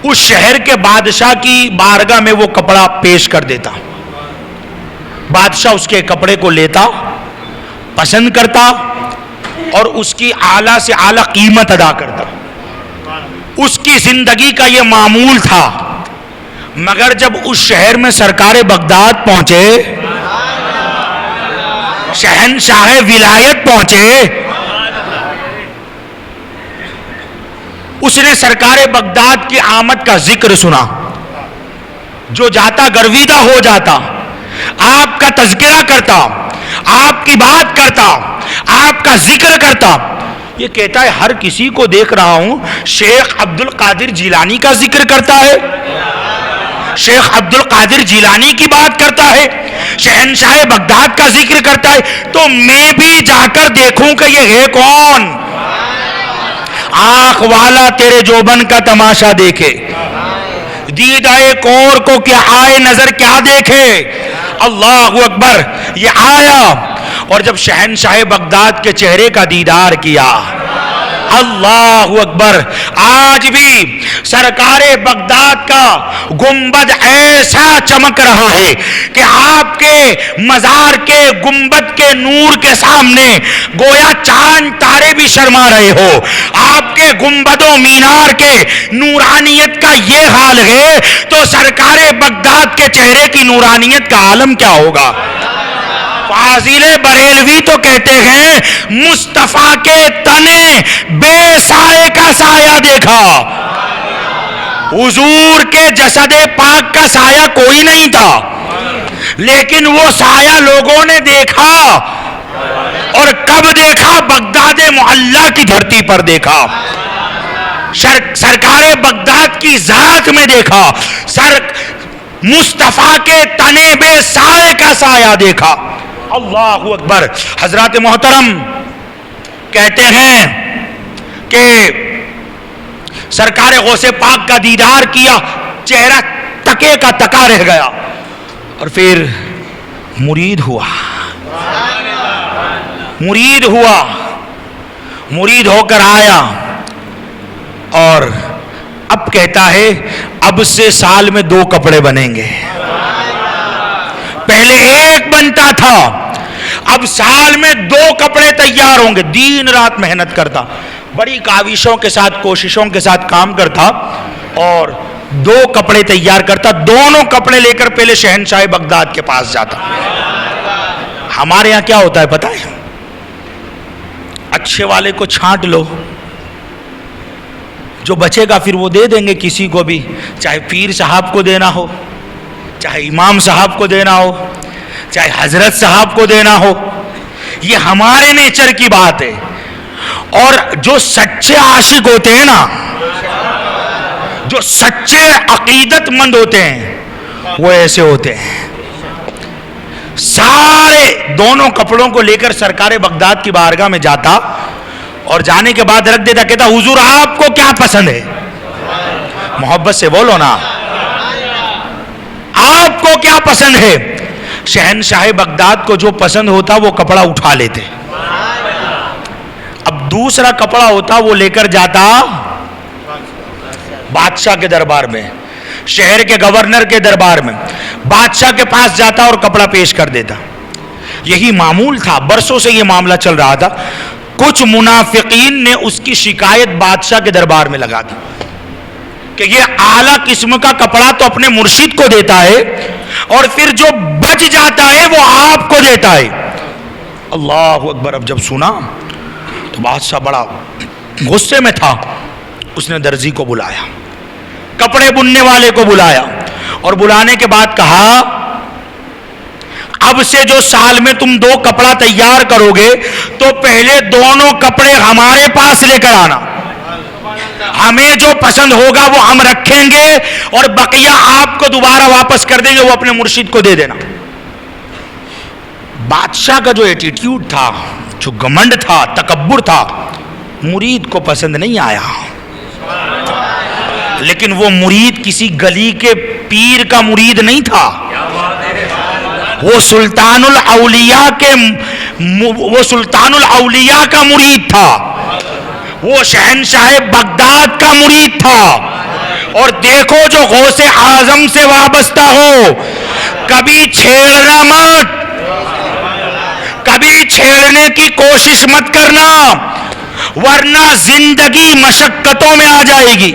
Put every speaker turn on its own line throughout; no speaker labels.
اس شہر کے بادشاہ کی بارگاہ میں وہ کپڑا پیش کر دیتا. بادشاہ اس کے کپڑے کو لیتا، پسند کرتا اور اس کی اعلیٰ سے اعلیٰ قیمت ادا کرتا. اس کی زندگی کا یہ معمول تھا. مگر جب اس شہر میں سرکار بغداد پہنچے، شہنشاہ ولایت پہنچے، اس نے سرکار بغداد کی آمد کا ذکر سنا. جو جاتا گرویدہ ہو جاتا، آپ کا تذکرہ کرتا، آپ کی بات کرتا، آپ کا ذکر کرتا. یہ کہتا ہے ہر کسی کو دیکھ رہا ہوں شیخ عبد القادر جیلانی کا ذکر کرتا ہے، شیخ عبد القادر جیلانی کی بات کرتا ہے، شہنشاہ بغداد کا ذکر کرتا ہے، تو میں بھی جا کر دیکھوں کہ یہ ہے کون. آنکھ والا تیرے جوبن کا تماشا دیکھے، دیدائے کور کو کیا آئے نظر کیا دیکھے. اللہ اکبر. یہ آیا اور جب شہنشاہ بغداد کے چہرے کا دیدار کیا، اللہ اکبر. آج بھی سرکار بغداد کا گنبد ایسا چمک رہا ہے کہ آپ کے مزار کے گنبد کے نور کے سامنے گویا چاند تارے بھی شرما رہے ہو. آپ کے گنبد و مینار کے نورانیت کا یہ حال ہے تو سرکار بغداد کے چہرے کی نورانیت کا عالم کیا ہوگا. فاضل بریلوی تو کہتے ہیں مصطفیٰ کے تنے بے سائے کا سایہ دیکھا. حضور کے جسد پاک کا سایہ کوئی نہیں تھا، لیکن وہ سایہ لوگوں نے دیکھا. اور کب دیکھا؟ بغداد معلیٰ کی دھرتی پر دیکھا، سرکار بغداد کی ذات میں دیکھا، مصطفیٰ کے تنے بے سائے کا سایہ دیکھا. اللہ اکبر. حضرات محترم کہتے ہیں کہ سرکار غوث پاک کا دیدار کیا، چہرہ تکے کا تکا رہ گیا اور پھر مرید ہوا. مرید ہوا، مرید ہو کر آیا اور اب کہتا ہے اب سے سال میں 2 کپڑے بنیں گے. پہلے ایک بنتا تھا، اب سال میں 2 کپڑے تیار ہوں گے. دن رات محنت کرتا، بڑی کاوشوں کے ساتھ کوششوں کے ساتھ کام کرتا اور 2 کپڑے تیار کرتا. دونوں کپڑے لے کر پہلے شہنشاہ بغداد کے پاس جاتا. ہمارے یہاں کیا ہوتا ہے پتہ ہے؟ اچھے والے کو چھانٹ لو، جو بچے گا پھر وہ دے دیں گے کسی کو بھی، چاہے پیر صاحب کو دینا ہو، چاہے امام صاحب کو دینا ہو، چاہے حضرت صاحب کو دینا ہو. یہ ہمارے نیچر کی بات ہے. اور جو سچے عاشق ہوتے ہیں نا، جو سچے عقیدت مند ہوتے ہیں، وہ ایسے ہوتے ہیں. سارے دونوں کپڑوں کو لے کر سرکار بغداد کی بارگاہ میں جاتا اور جانے کے بعد رکھ دیتا. کہتا حضور آپ کو کیا پسند ہے؟ محبت سے بولو نا، آپ کو کیا پسند ہے؟ شہنشاہ بغداد کو جو پسند ہوتا وہ کپڑا اٹھا لیتے. اب دوسرا کپڑا ہوتا وہ لے کر جاتا بادشاہ کے دربار میں، شہر کے گورنر کے دربار میں، بادشاہ کے پاس جاتا اور کپڑا پیش کر دیتا. یہی معمول تھا، برسوں سے یہ معاملہ چل رہا تھا. کچھ منافقین نے اس کی شکایت بادشاہ کے دربار میں لگا دی کہ یہ اعلیٰ قسم کا کپڑا تو اپنے مرشد کو دیتا ہے اور پھر جو بچ جاتا ہے وہ آپ کو دیتا ہے. اللہ اکبر. اب جب سنا تو بادشاہ بڑا غصے میں تھا. اس نے درزی کو بلایا، کپڑے بننے والے کو بلایا اور بلانے کے بعد کہا اب سے جو سال میں تم 2 کپڑا تیار کرو گے تو پہلے دونوں کپڑے ہمارے پاس لے کر آنا. ہمیں جو پسند ہوگا وہ ہم رکھیں گے اور بقیہ آپ کو دوبارہ واپس کر دیں گے، وہ اپنے مرشد کو دے دینا. بادشاہ کا جو ایٹیٹیوڈ تھا، جو گھمنڈ تھا، تکبر تھا، مرید کو پسند نہیں آیا. لیکن وہ مرید کسی گلی کے پیر کا مرید نہیں تھا، وہ سلطان الاولیاء کا مرید تھا، وہ شہنشاہ بغداد کا مرید تھا، اور دیکھو جو غوث اعظم سے وابستہ ہو کبھی چھیڑنا مت، کبھی چھیڑنے کی کوشش مت کرنا، ورنہ زندگی مشقتوں میں آ جائے گی،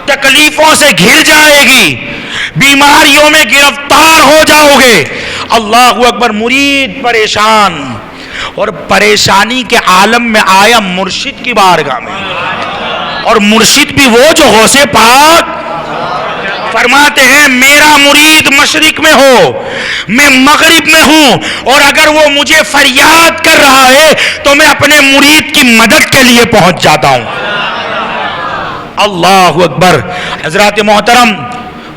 تکلیفوں سے گھر جائے گی، بیماریوں میں گرفتار ہو جاؤ گے۔ اللہ اکبر۔ مرید پریشان، اور پریشانی کے عالم میں آیا مرشد کی بارگاہ میں، اور مرشد بھی وہ جو غوث پاک فرماتے ہیں میرا مرید مشرق میں ہو میں مغرب میں ہوں، اور اگر وہ مجھے فریاد کر رہا ہے تو میں اپنے مرید کی مدد کے لیے پہنچ جاتا ہوں۔ اللہ اکبر۔ حضرات محترم،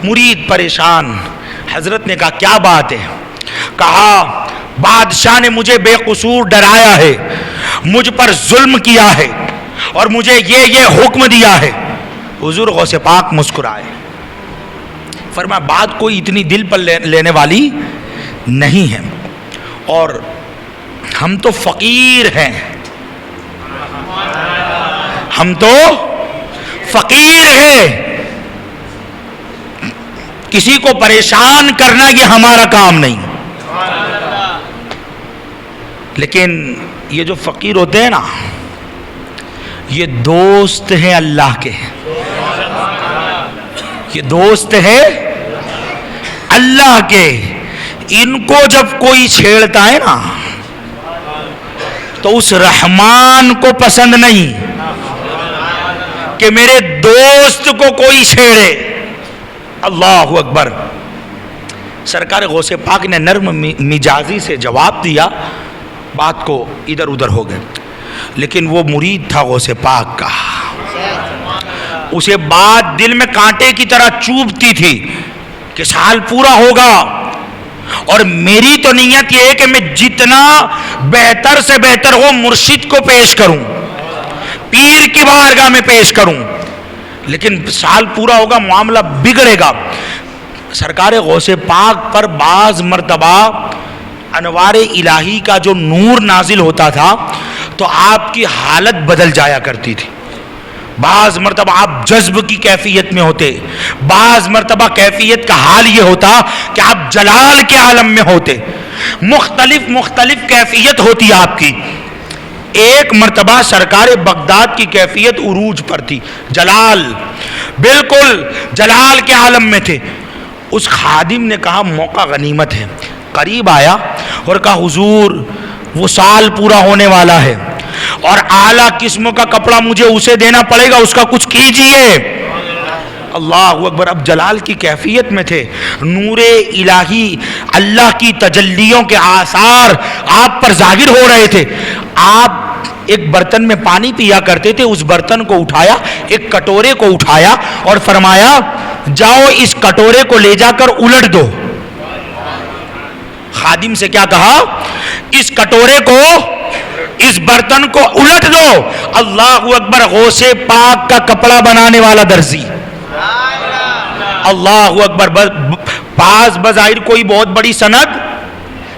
مرید پریشان، حضرت نے کہا کیا بات ہے؟ کہا بادشاہ نے مجھے بے قصور ڈرایا ہے، مجھ پر ظلم کیا ہے، اور مجھے یہ حکم دیا ہے۔ حضور غوث پاک مسکرائے، فرمایا بات کوئی اتنی دل پر لینے والی نہیں ہے، اور ہم تو فقیر ہیں، ہم تو فقیر ہیں، کسی کو پریشان کرنا یہ ہمارا کام نہیں، لیکن یہ جو فقیر ہوتے ہیں نا یہ دوست ہیں اللہ کے، یہ دوست ہے اللہ کے، ان کو جب کوئی چھیڑتا ہے نا تو اس رحمان کو پسند نہیں کہ میرے دوست کو کوئی چھیڑے۔ اللہ اکبر۔ سرکار غوث پاک نے نرم مزاجی سے جواب دیا، بات کو ادھر ادھر ہو گئے، لیکن وہ مرید تھا غوث پاک کا، اسے بات دل میں کانٹے کی طرح چوبتی تھی کہ سال پورا ہوگا، اور میری تو نیت یہ ہے کہ میں جتنا بہتر سے بہتر ہو مرشد کو پیش کروں، پیر کی بارگاہ میں پیش کروں، لیکن سال پورا ہوگا معاملہ بگڑے گا۔ سرکار غوث پاک پر بعض مرتبہ انوار الہی کا جو نور نازل ہوتا تھا تو آپ کی حالت بدل جایا کرتی تھی، بعض مرتبہ آپ جذب کی کیفیت میں ہوتے، بعض مرتبہ کیفیت کا حال یہ ہوتا کہ آپ جلال کے عالم میں ہوتے، مختلف کیفیت ہوتی آپ کی۔ ایک مرتبہ سرکار بغداد کی کیفیت عروج پر تھی، جلال، بالکل جلال کے عالم میں تھے۔ اس خادم نے کہا موقع غنیمت ہے، قریب آیا اور کہا حضور وہ سال پورا ہونے والا ہے اور اعلیٰ قسم کا کپڑا مجھے اسے دینا پڑے گا، اس کا کچھ کیجئے۔ اللہ اکبر۔ اب جلال کی کیفیت میں تھے، نور الہی اللہ کی تجلیوں کے آثار آپ پر ظاہر ہو رہے تھے۔ آپ ایک برتن میں پانی پیا کرتے تھے، اس برتن کو اٹھایا، ایک کٹورے کو اٹھایا اور فرمایا جاؤ اس کٹورے کو لے جا کر الٹ دو۔ خادم سے کیا کہا؟ اس کٹورے کو، اس برتن کو الٹ دو۔ اللہ اکبر۔ غوث پاک کا کپڑا بنانے والا درزی، اللہ اکبر، پاس بظاہر کوئی بہت بڑی سند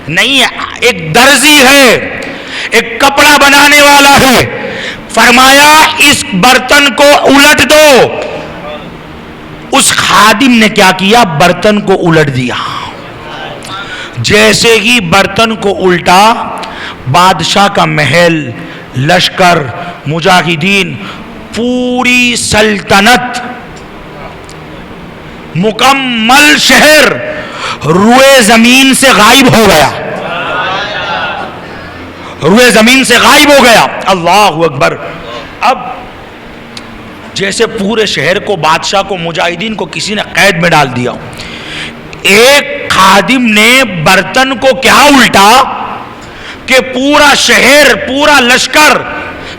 نہیں ہے، ایک درزی ہے، ایک کپڑا بنانے والا ہے، فرمایا اس برتن کو الٹ دو۔ اس خادم نے کیا کیا؟ برتن کو الٹ دیا۔ جیسے ہی برتن کو الٹا، بادشاہ کا محل، لشکر، مجاہدین، پوری سلطنت، مکمل شہر روئے زمین سے غائب ہو گیا، روئے زمین سے غائب ہو گیا۔ اللہ اکبر۔ اب جیسے پورے شہر کو، بادشاہ کو، مجاہدین کو کسی نے قید میں ڈال دیا۔ ایک خادم نے برتن کو کیا الٹا کہ پورا شہر، پورا لشکر،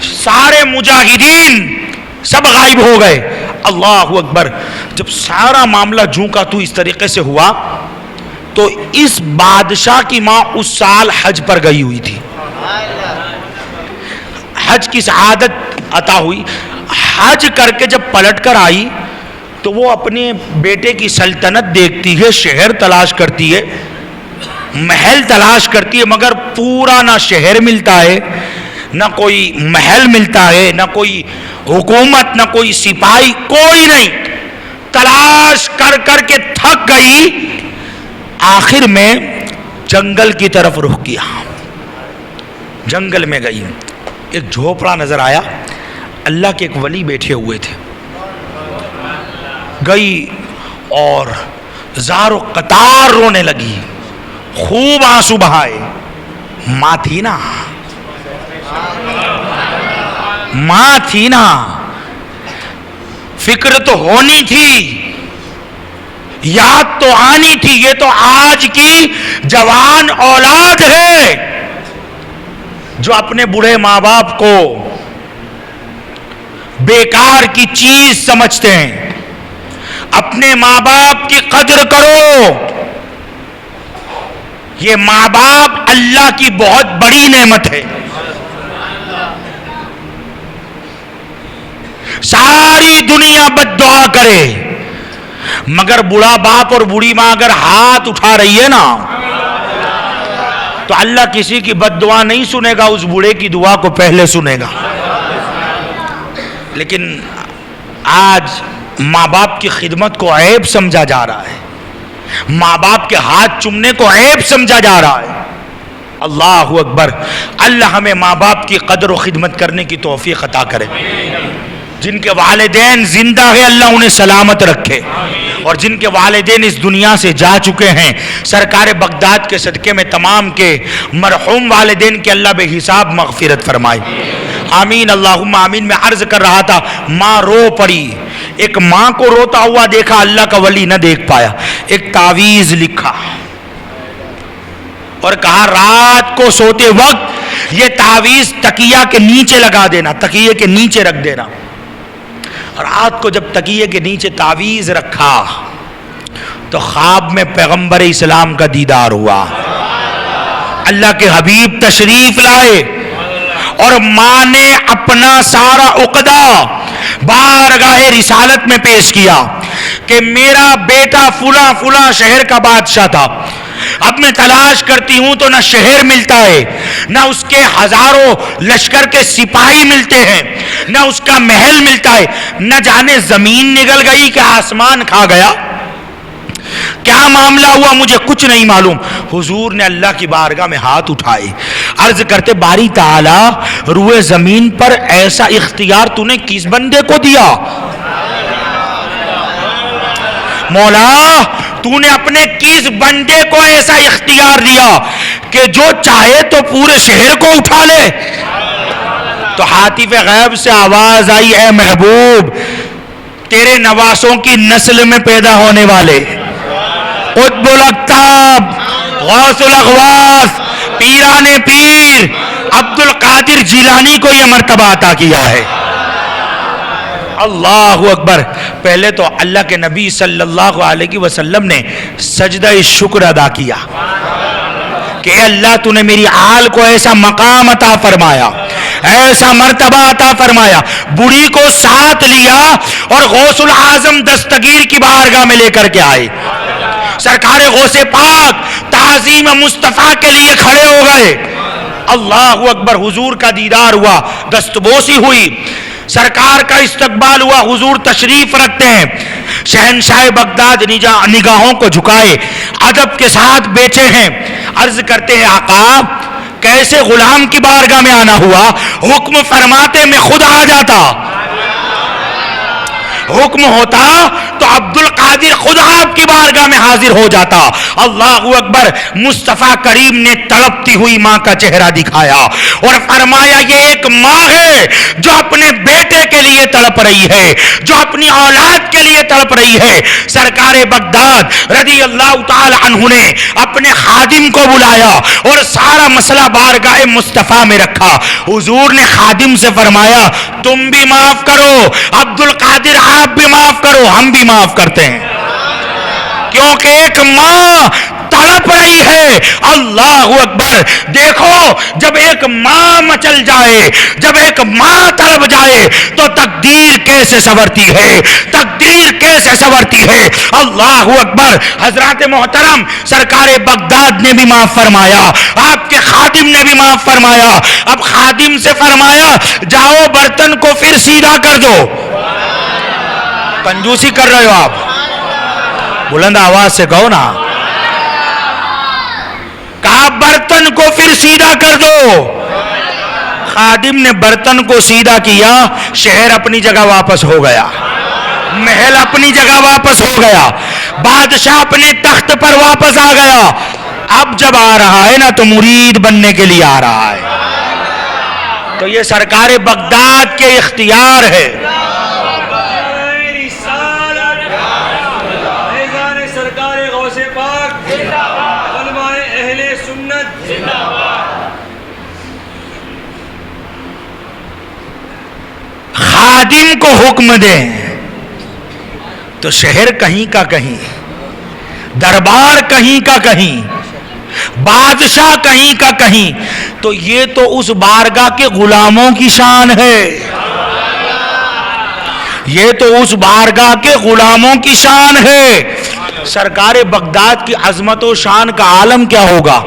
سارے مجاہدین سب غائب ہو گئے۔ اللہ اکبر۔ جب سارا معاملہ جوں کا تو اس طریقے سے ہوا تو اس بادشاہ کی ماں اس سال حج پر گئی ہوئی تھی، حج کی سعادت عطا ہوئی۔ حج کر کے جب پلٹ کر آئی تو وہ اپنے بیٹے کی سلطنت دیکھتی ہے، شہر تلاش کرتی ہے، محل تلاش کرتی ہے، مگر پورا نہ شہر ملتا ہے، نہ کوئی محل ملتا ہے، نہ کوئی حکومت، نہ کوئی سپاہی، کوئی نہیں۔ بھاگ گئی، آخر میں جنگل کی طرف رخ کیا، جنگل میں گئی، ایک جھوپڑا نظر آیا، اللہ کے ایک ولی بیٹھے ہوئے تھے، گئی اور زار و قطار رونے لگی، خوب آنسو بہائے، ماں تھی نا، ماں تھی نا، فکر تو ہونی تھی، یاد تو آنی تھی، یہ تو آج کی جوان اولاد ہے جو اپنے بوڑھے ماں باپ کو بیکار کی چیز سمجھتے ہیں۔ اپنے ماں باپ کی قدر کرو، یہ ماں باپ اللہ کی بہت بڑی نعمت ہے۔ ساری دنیا بد دعا کرے مگر بوڑھا باپ اور بوڑھی ماں اگر ہاتھ اٹھا رہی ہے نا تو اللہ کسی کی بد دعا نہیں سنے گا، اس بوڑھے کی دعا کو پہلے سنے گا۔ لیکن آج ماں باپ کی خدمت کو عیب سمجھا جا رہا ہے، ماں باپ کے ہاتھ چومنے کو عیب سمجھا جا رہا ہے۔ اللہ اکبر، اللہ ہمیں ماں باپ کی قدر و خدمت کرنے کی توفیق عطا کرے۔ جن کے والدین زندہ ہیں اللہ انہیں سلامت رکھے، اور جن کے والدین اس دنیا سے جا چکے ہیں سرکار بغداد کے صدقے میں تمام کے مرحوم والدین کے اللہ بے حساب مغفرت فرمائے، آمین اللہم آمین۔ میں عرض کر رہا تھا ماں رو پڑی، ایک ماں کو روتا ہوا دیکھا، اللہ کا ولی نہ دیکھ پایا، ایک تعویذ لکھا اور کہا رات کو سوتے وقت یہ تعویذ تکیہ کے نیچے لگا دینا، تکیے کے نیچے رکھ دینا۔ رات کو جب تکیے کے نیچے تعویذ رکھا تو خواب میں پیغمبر اسلام کا دیدار ہوا، اللہ کے حبیب تشریف لائے، اور ماں نے اپنا سارا عقدہ بارگاہ رسالت میں پیش کیا کہ میرا بیٹا فلاں فلاں شہر کا بادشاہ تھا، اب میں تلاش کرتی ہوں تو نہ شہر ملتا ہے، نہ اس کے ہزاروں لشکر کے سپاہی ملتے ہیں، نہ اس کا محل ملتا ہے، نہ جانے زمین نگل گئی کہ آسمان کھا گیا، کیا معاملہ ہوا مجھے کچھ نہیں معلوم۔ حضور نے اللہ کی بارگاہ میں ہاتھ اٹھائے، عرض کرتے باری تعالی روئے زمین پر ایسا اختیار تو نے کس بندے کو دیا؟ مولا تو نے اپنے کس بندے کو ایسا اختیار دیا کہ جو چاہے تو پورے شہر کو اٹھا لے؟ تو حاطف غیب سے آواز آئی، اے محبوب تیرے نواسوں کی نسل میں پیدا ہونے والے قطب الاقطاب غوث الاغواث پیران پیر عبد القادر جیلانی کو یہ مرتبہ عطا کیا ہے۔ اللہ اکبر۔ پہلے تو اللہ کے نبی صلی اللہ علیہ وسلم نے سجدہ شکر ادا کیا کہ اے اللہ تو نے میری آل کو ایسا مقام عطا فرمایا، ایسا مرتبہ عطا فرمایا، بڑی کو ساتھ لیا اور غوث العظم دستگیر کی بارگاہ میں لے کر کے آئے، سرکار غوث پاک تعظیم مصطفیٰ کے لیے کھڑے ہو گئے۔ اللہ اکبر، حضور کا دیدار ہوا، دستبوسی ہوئی، سرکار کا استقبال ہوا، حضور تشریف رکھتے ہیں، شہنشاہ بغداد نگاہوں کو جھکائے ادب کے ساتھ بیٹھے ہیں، عرض کرتے ہیں آقا کیسے غلام کی بارگاہ میں آنا ہوا؟ حکم فرماتے میں خود آ جاتا، حکم ہوتا تو عبد القادر خود آپ کی بارگاہ میں حاضر ہو جاتا۔ اللہ اکبر۔ مصطفیٰ کریم نے تڑپتی ہوئی ماں کا چہرہ دکھایا اور فرمایا یہ ایک ماں ہے جو اپنے بیٹے کے لیے تڑپ رہی ہے، جو اپنی اولاد کے لیے تڑپ رہی ہے۔ سرکار بغداد رضی اللہ تعالی عنہ نے اپنے خادم کو بلایا اور سارا مسئلہ بارگاہ مصطفیٰ میں رکھا۔ حضور نے خادم سے فرمایا تم بھی معاف کرو، عبد القادر آپ بھی معاف کرو، ہم بھی معاف کرتے ہیں، کیونکہ ایک ماں تڑپ رہی ہے۔ اللہ اکبر۔ دیکھو جب ایک ماں مچل جائے، جب ایک ماں تڑپ جائے تو تقدیر کیسے سنورتی ہے، تقدیر کیسے سنورتی ہے۔ اللہ اکبر۔ حضرات محترم سرکار بغداد نے بھی معاف فرمایا، آپ کے خادم نے بھی معاف فرمایا۔ اب خادم سے فرمایا جاؤ برتن کو پھر سیدھا کر دو۔ کنجوسی کر رہے ہو آپ، بلند آواز سے کہو نا. کہا برتن کو پھر سیدھا کر دو. خادم نے برتن کو سیدھا کیا, شہر اپنی جگہ واپس ہو گیا, محل اپنی جگہ واپس ہو گیا, بادشاہ اپنے تخت پر واپس آ گیا. اب جب آ رہا ہے نا تو مرید بننے کے لیے آ رہا ہے. تو یہ سرکار بغداد کے اختیار ہے. خادم کو حکم دیں تو شہر کہیں کا کہیں, دربار کہیں کا کہیں, بادشاہ کہیں کا کہیں, تو یہ تو اس بارگاہ کے غلاموں کی شان ہے. یہ تو اس بارگاہ کے غلاموں کی شان ہے. سرکار بغداد کی عظمت و شان کا عالم کیا ہوگا.